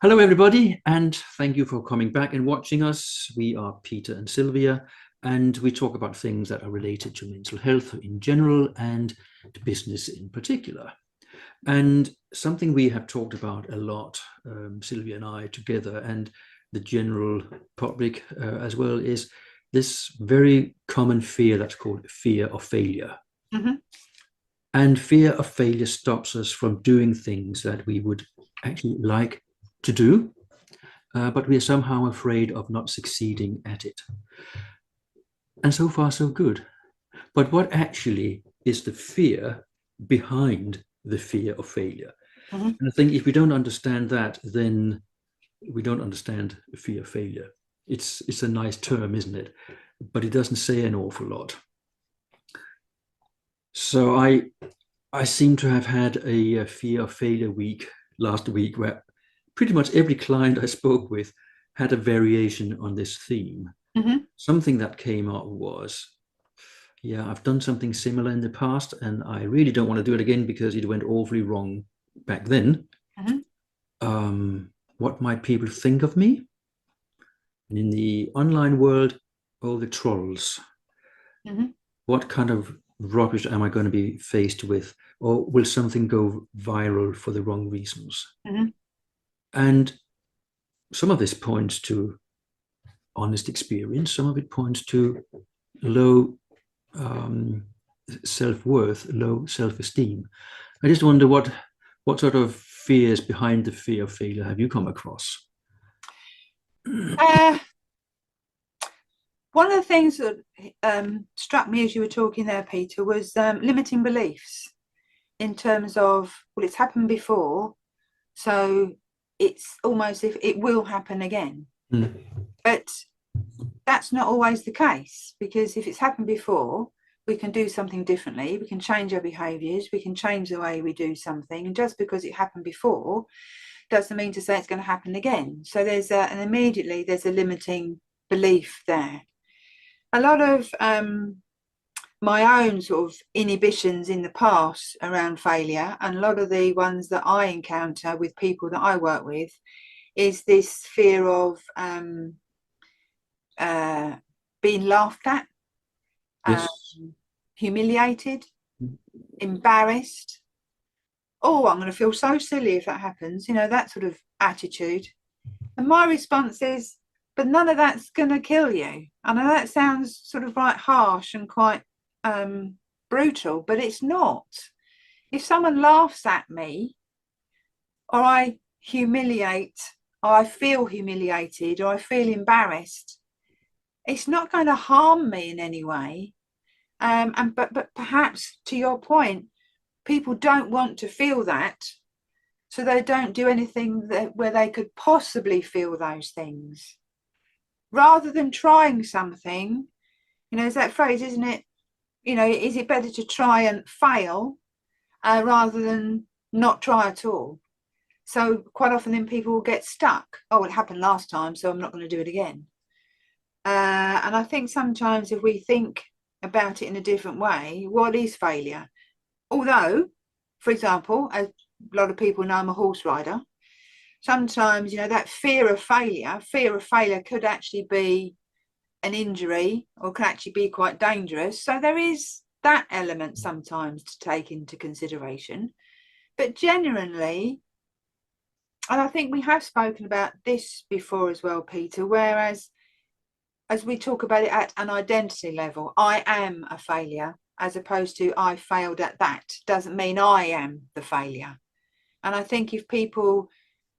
Hello, everybody, and thank you for coming back and watching us. We are Peter and Sylvia, and we talk about things that are related to mental health in general and to business in particular. And something we have talked about a lot, Sylvia and I together, and the general public as well, is this very common fear that's called fear of failure. Mm-hmm. And fear of failure stops us from doing things that we would actually like to do, but we are somehow afraid of not succeeding at it. And so far, so good. But what actually is the fear behind the fear of failure? Mm-hmm. And I think if we don't understand that, then we don't understand the fear of failure. It's a nice term, isn't it? But it doesn't say an awful lot. So I seem to have had a fear of failure week last week where pretty much every client I spoke with had a variation on this theme. Mm-hmm. Something that came up was, yeah, I've done something similar in the past and I really don't want to do it again because it went awfully wrong back then. Mm-hmm. What might people think of me? And in the online world, all the trolls. Mm-hmm. What kind of rubbish am I going to be faced with? Or will something go viral for the wrong reasons? Mm-hmm. And some of this points to honest experience, some of it points to low self-worth, low self-esteem. I just wonder what sort of fears behind the fear of failure have you come across? Uh, One of the things that struck me as you were talking there, Peter, was limiting beliefs in terms of, well, it's happened before, so it's almost if it will happen again. Mm. But that's not always the case, because if it's happened before, we can do something differently. We can change our behaviours. We can change the way we do something. And just because it happened before doesn't mean to say it's going to happen again. So and immediately there's a limiting belief there. A lot of my own sort of inhibitions in the past around failure, and a lot of the ones that I encounter with people that I work with, is this fear of being laughed at, Yes. humiliated, embarrassed. Oh, I'm going to feel so silly if that happens, that sort of attitude. And my response is, but none of that's going to kill you. I know that sounds sort of like harsh and quite brutal, but it's not. If someone laughs at me, or I humiliate, or I feel humiliated, or I feel embarrassed, it's not going to harm me in any way. But perhaps to your point, people don't want to feel that, so they don't do anything where they could possibly feel those things. Rather than trying something, there's that phrase, isn't it? Is it better to try and fail rather than not try at all? So quite often then people will get stuck. Oh, it happened last time, so I'm not going to do it again. And I think sometimes if we think about it in a different way, what is failure? Although, for example, as a lot of people know, I'm a horse rider. Sometimes, that fear of failure could actually be an injury or can actually be quite dangerous. So there is that element sometimes to take into consideration. But generally, and I think we have spoken about this before as well, Peter, whereas as we talk about it at an identity level, I am a failure, as opposed to I failed at that, doesn't mean I am the failure. And I think if people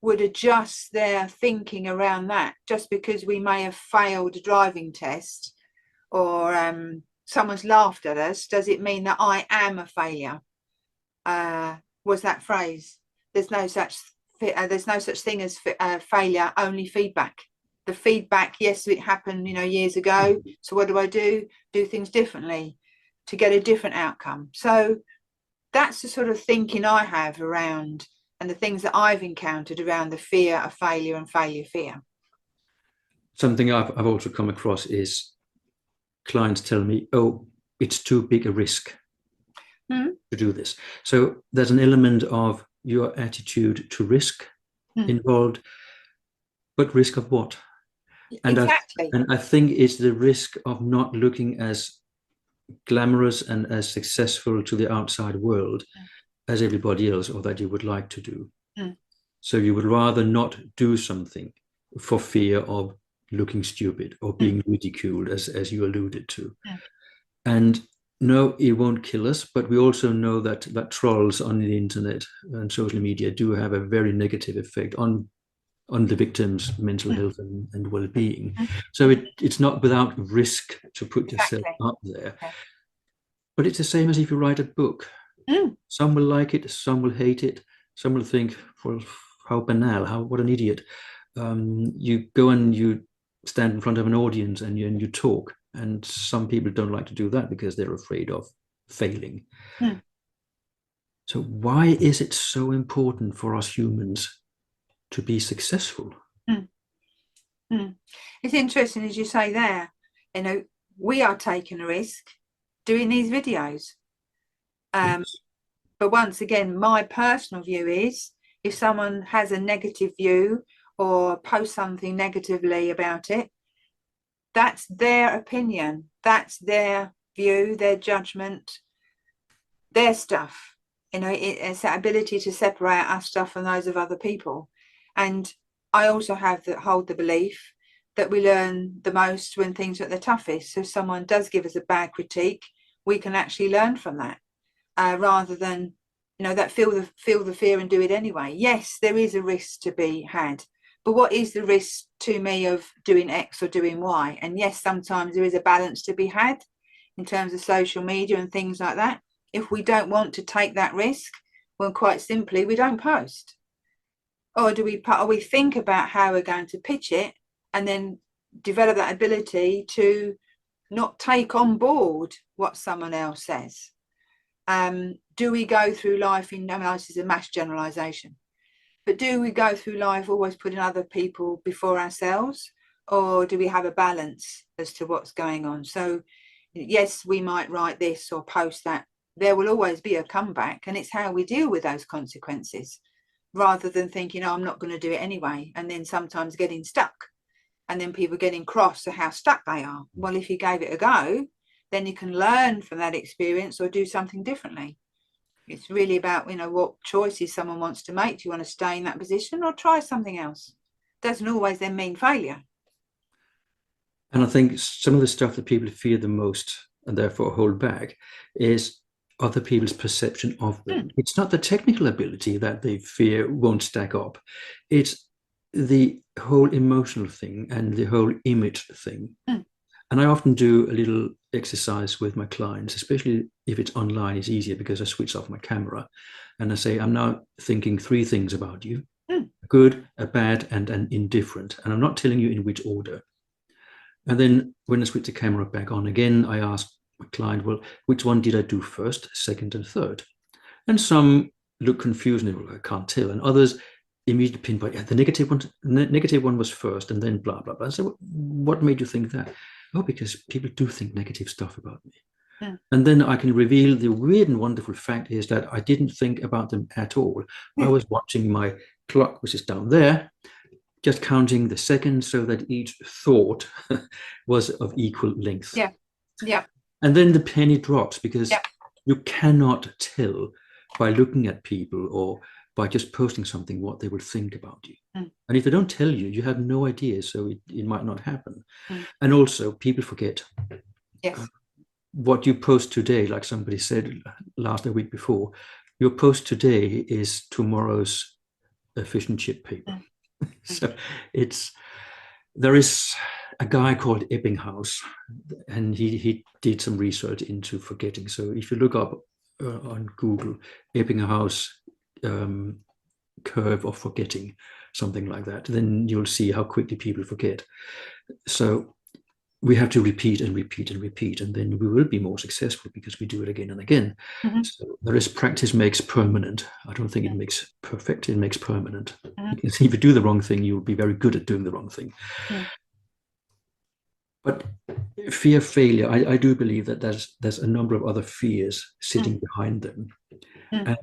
would adjust their thinking around that, just because we may have failed a driving test or someone's laughed at us, does it mean that I am a failure? Was that phrase? There's no such thing as failure, only feedback. The feedback, yes, it happened, years ago. So what do? Do things differently to get a different outcome. So that's the sort of thinking I have around, and the things that I've encountered around the fear of failure and failure fear. Something I've also come across is clients tell me, oh, it's too big a risk to do this. So there's an element of your attitude to risk involved. But risk of what? And Exactly. I think it's the risk of not looking as glamorous and as successful to the outside world as everybody else, or that you would like to do. Mm. So you would rather not do something for fear of looking stupid or being ridiculed, as you alluded to. And no, it won't kill us, but we also know that trolls on the internet and social media do have a very negative effect on the victim's mental health and well-being. So it's not without risk to put yourself Exactly. up there. Yeah. But it's the same as if you write a book. Some will like it, some will hate it, some will think, well, how banal, what an idiot. You go and you stand in front of an audience and you talk, and some people don't like to do that because they're afraid of failing. So why is it so important for us humans to be successful? It's interesting, as you say there, you know, we are taking a risk doing these videos. Yes. But once again, my personal view is if someone has a negative view or posts something negatively about it, that's their opinion, that's their view, their judgment, their stuff. You know, it's that ability to separate our stuff from those of other people. And I also hold the belief that we learn the most when things are at the toughest. So if someone does give us a bad critique, we can actually learn from that, rather than, you know, that feel the fear and do it anyway. Yes, there is a risk to be had, but what is the risk to me of doing X or doing Y? And yes, sometimes there is a balance to be had in terms of social media and things like that. If we don't want to take that risk, well, quite simply, we don't post. Or we think about how we're going to pitch it and then develop that ability to not take on board what someone else says? Do we go through life in, I mean, this is a mass generalization, but do we go through life always putting other people before ourselves, or do we have a balance as to what's going on? So yes, we might write this or post that. There will always be a comeback, and it's how we deal with those consequences, rather than thinking, oh, I'm not going to do it anyway, and then sometimes getting stuck, and then people getting cross at how stuck they are. Well, if you gave it a go, then you can learn from that experience or do something differently. It's really about, you know, what choices someone wants to make. Do you want to stay in that position or try something else? Doesn't always then mean failure. And I think some of the stuff that people fear the most and therefore hold back is other people's perception of them. It's not the technical ability that they fear won't stack up. It's the whole emotional thing and the whole image thing. And I often do a little exercise with my clients, especially if it's online, it's easier because I switch off my camera and I say, I'm now thinking three things about you: a good, a bad, and an indifferent. And I'm not telling you in which order. And then when I switch the camera back on again, I ask my client, well, which one did I do first, second, and third? And some look confused and well, I can't tell. And others immediately pinpoint, yeah, the negative one was first, and then blah, blah, blah. So what made you think that? Oh, because people do think negative stuff about me. And then I can reveal the weird and wonderful fact is that I didn't think about them at all. I was watching my clock, which is down there, just counting the seconds so that each thought was of equal length. Yeah. Yeah. And then the penny drops because Yeah. you cannot tell by looking at people or by just posting something what they will think about you. And if they don't tell you, you have no idea. So it might not happen. And also, people forget. Yes. What you post today, like somebody said last week before, your post today is tomorrow's fish and chip paper. So there is a guy called Ebbinghaus, and he did some research into forgetting. So if you look up on Google, Ebbinghaus curve of forgetting, something like that, then you'll see how quickly people forget. So we have to repeat and repeat and repeat, and then we will be more successful because we do it again and again. So there is practice makes permanent. I don't think it makes perfect, it makes permanent. Because if you do the wrong thing, you'll be very good at doing the wrong thing. But fear of failure, I do believe that there's a number of other fears sitting behind them. And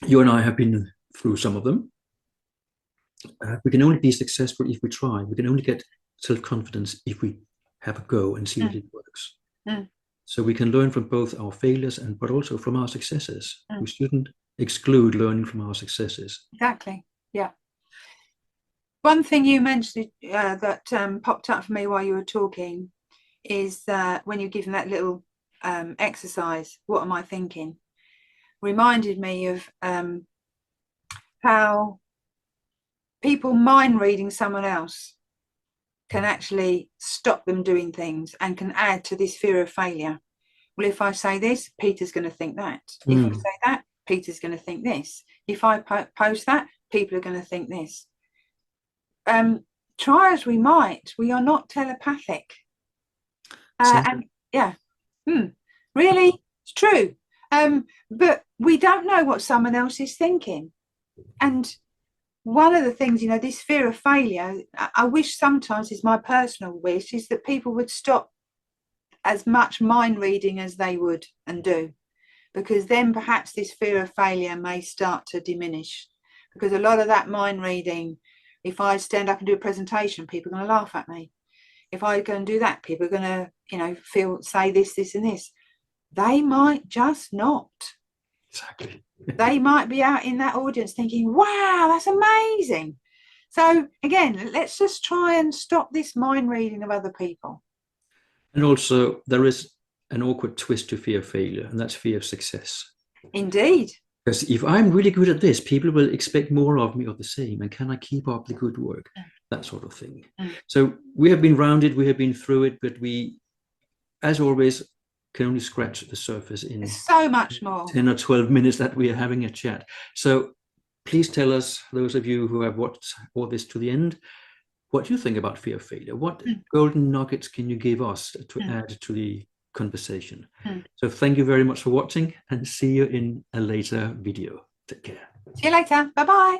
you and I have been through some of them. We can only be successful if we try. We can only get self-confidence if we have a go and see that it works. So we can learn from both our failures but also from our successes. We shouldn't exclude learning from our successes. Exactly. Yeah. One thing you mentioned that popped up for me while you were talking is that when you're given that little exercise, what am I thinking? Reminded me of how people mind reading someone else can actually stop them doing things and can add to this fear of failure. Well, if I say this, Peter's going to think that. If I say that, Peter's going to think this. If I post that, people are going to think this. Try as we might, we are not telepathic. And yeah, really, it's true. But we don't know what someone else is thinking. And one of the things, this fear of failure, I wish sometimes, is my personal wish, is that people would stop as much mind reading as they would and do, because then perhaps this fear of failure may start to diminish. Because a lot of that mind reading, if I stand up and do a presentation, people are going to laugh at me. If I go and do that, people are going to, say this, this, and this. They might just not. Exactly. They might be out in that audience thinking, wow, that's amazing. So again, let's just try and stop this mind reading of other people. And also, there is an awkward twist to fear of failure, and that's fear of success. Indeed. Because if I'm really good at this, people will expect more of me of the same. And can I keep up the good work? That sort of thing. So we have been rounded, we have been through it, but we, as always, can only scratch the surface in so much more 10 or 12 minutes that we are having a chat. So please tell us, those of you who have watched all this to the end, what you think about fear of failure. What golden nuggets can you give us to add to the conversation? So thank you very much for watching, and see you in a later video. Take care. See you later. Bye-bye.